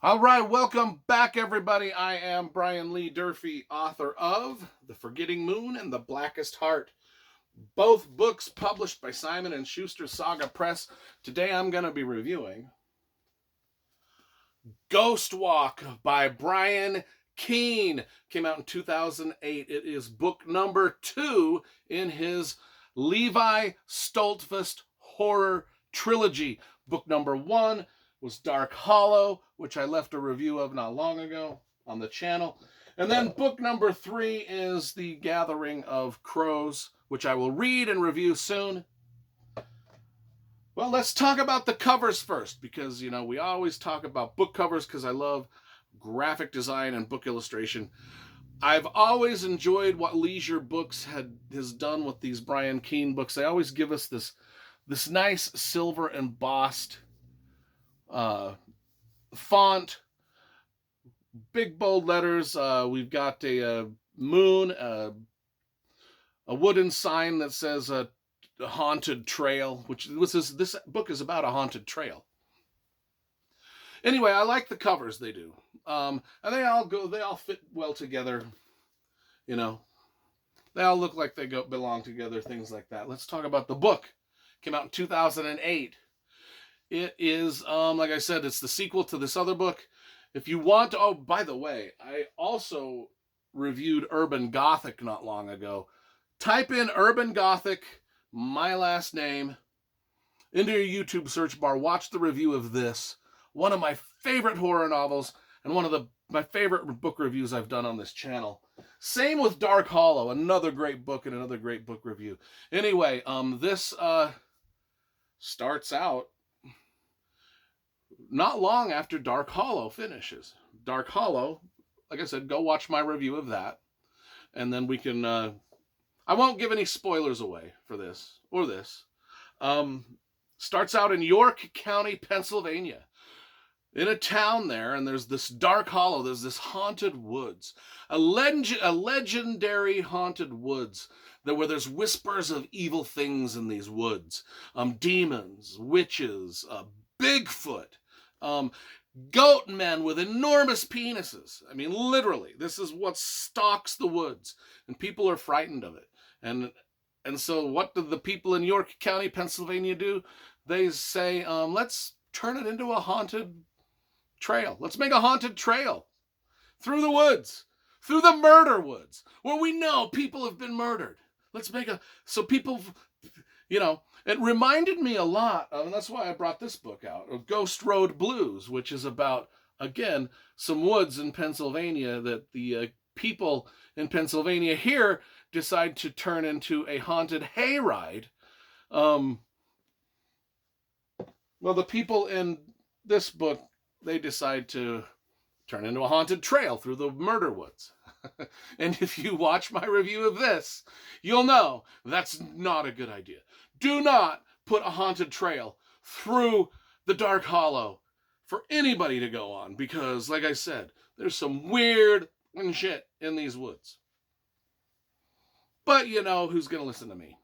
All right, welcome back, everybody. I am Brian Lee Durfee, author of The Forgetting Moon and The Blackest Heart, both books published by Simon and Schuster Saga Press. Today I'm going to be reviewing Ghost Walk by Brian Keene. Came out in 2008. It is book number 2 in his Levi Stoltzfus horror trilogy. Book number 1 was Dark Hollow, which I left a review of not long ago on the channel. And then book number 3 is The Gathering of Crows, which I will read and review soon. Well, let's talk about the covers first, because, we always talk about book covers because I love graphic design and book illustration. I've always enjoyed what Leisure Books has done with these Brian Keene books. They always give us this nice silver embossed font, big bold letters. We've got a moon, a wooden sign that says a haunted trail, which this book is about a haunted trail. Anyway, I like the covers they do, and they all fit well together. They all look like they belong together. Things like that. Let's talk about the book. Came out in 2008. It is, like I said, it's the sequel to this other book. If you want to, oh, by the way, I also reviewed Urban Gothic not long ago. Type in Urban Gothic, my last name, into your YouTube search bar. Watch the review of this. One of my favorite horror novels and one of my favorite book reviews I've done on this channel. Same with Dark Hollow, another great book and another great book review. Anyway, this starts out not long after Dark Hollow finishes. Dark Hollow, like I said, go watch my review of that. And then we can, I won't give any spoilers away for this or this. Starts out in York County, Pennsylvania, in a town there, and there's this Dark Hollow. There's this haunted woods, a legendary haunted woods where there's whispers of evil things in these woods, demons, witches, Bigfoot, goat men with enormous penises. I mean, literally, this is what stalks the woods, and people are frightened of it. And so what do the people in York County, Pennsylvania do? They say, let's turn it into a haunted trail. Let's make a haunted trail through the woods, through the murder woods, where we know people have been murdered. Let's make so people, it reminded me a lot of, and that's why I brought this book out, of Ghost Road Blues, which is about, again, some woods in Pennsylvania that the people in Pennsylvania here decide to turn into a haunted hayride. Well, the people in this book, they decide to turn into a haunted trail through the murder woods. And if you watch my review of this, you'll know that's not a good idea. Do not put a haunted trail through the Dark Hollow for anybody to go on, because, like I said, there's some weird shit in these woods. But who's going to listen to me?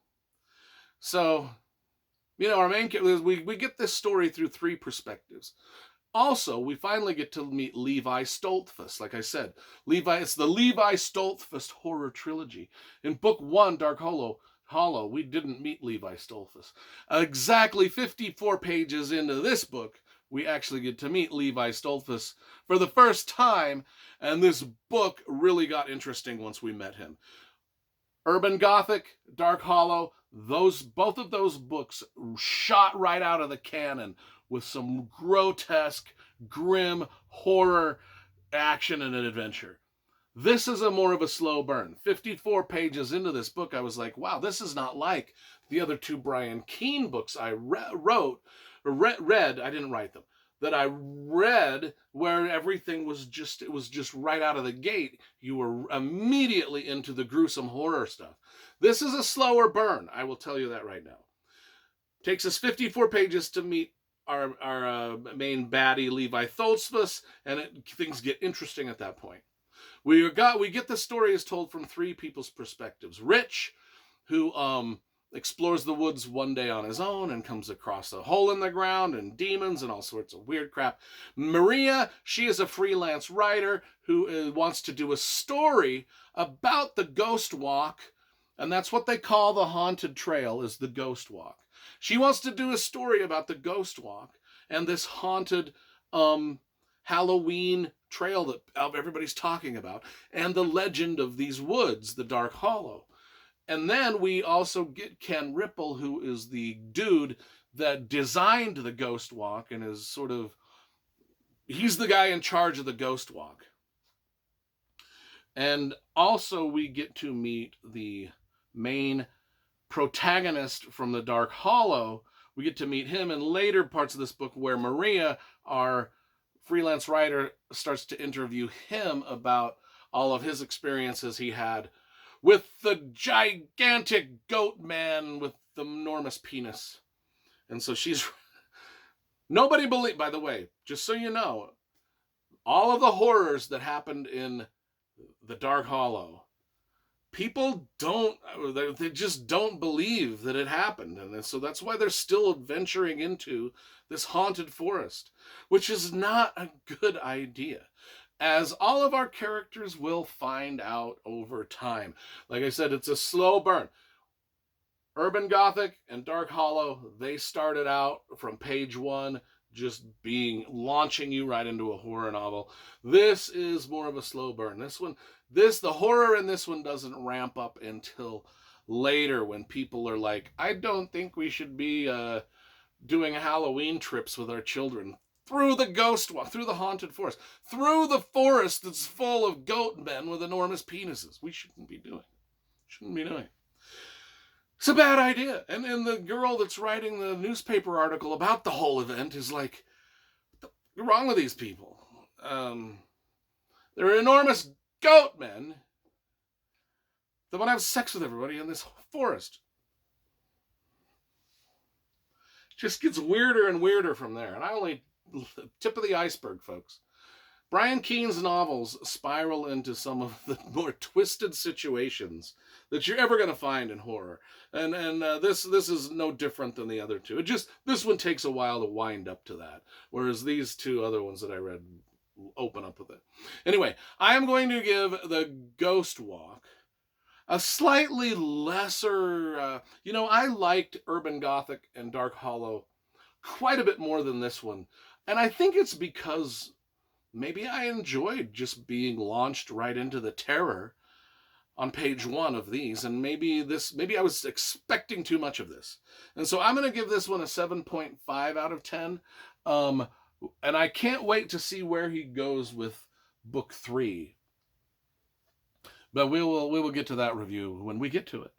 So, our main character, we get this story through 3 perspectives. Also, we finally get to meet Levi Stoltzfus. Like I said, it's the Levi Stoltzfus horror trilogy. In book 1, Dark Hollow, we didn't meet Levi Stoltzfus. Exactly 54 pages into this book, we actually get to meet Levi Stoltzfus for the first time, and this book really got interesting once we met him. Urban Gothic, Dark Hollow, both of those books shot right out of the cannon with some grotesque, grim horror action and an adventure. This is more of a slow burn. 54 pages into this book, I was like, wow, this is not like the other 2 Brian Keene books I read. I didn't write them. That I read, where everything was just right out of the gate. You were immediately into the gruesome horror stuff. This is a slower burn, I will tell you that right now. Takes us 54 pages to meet our main baddie, Levi Stoltzfus, and things get interesting at that point. We get the story is told from 3 people's perspectives. Rich, who explores the woods one day on his own and comes across a hole in the ground and demons and all sorts of weird crap. Maria, she is a freelance writer who wants to do a story about the ghost walk, and that's what they call the haunted trail, is the ghost walk. She wants to do a story about the ghost walk and this haunted Halloween trail that everybody's talking about, and the legend of these woods, the Dark Hollow. And then we also get Ken Ripple, who is the dude that designed the Ghost Walk and is sort of, he's the guy in charge of the Ghost Walk. And also we get to meet the main protagonist from the Dark Hollow. We get to meet him in later parts of this book, where Maria, our freelance writer, starts to interview him about all of his experiences he had with the gigantic goat man with the enormous penis. And so she's... Nobody believe... By the way, just so you know, all of the horrors that happened in the Dark Hollow, people don't... They just don't believe that it happened. And so that's why they're still venturing into this haunted forest, which is not a good idea, as all of our characters will find out over time. Like I said, it's a slow burn. Urban Gothic and Dark Hollow, they started out from page 1 just launching you right into a horror novel. This is more of a slow burn. The horror in this one doesn't ramp up until later, when people are like, I don't think we should be doing Halloween trips with our children through the ghost walk, through the haunted forest, through the forest that's full of goat men with enormous penises. We shouldn't be doing it. It's a bad idea. And the girl that's writing the newspaper article about the whole event is like, what's wrong with these people? They're enormous goat men that want to have sex with everybody in this forest. It just gets weirder and weirder from there. And I only... tip of the iceberg, folks. Brian Keene's novels spiral into some of the more twisted situations that you're ever going to find in horror. And this is no different than the other two. This one takes a while to wind up to that, whereas these two other ones that I read open up with it. Anyway, I am going to give the Ghost Walk a slightly lesser... I liked Urban Gothic and Dark Hollow quite a bit more than this one. And I think it's because maybe I enjoyed just being launched right into the terror on page 1 of these. And maybe I was expecting too much of this. And so I'm going to give this one a 7.5 out of 10. And I can't wait to see where he goes with book 3. But we will get to that review when we get to it.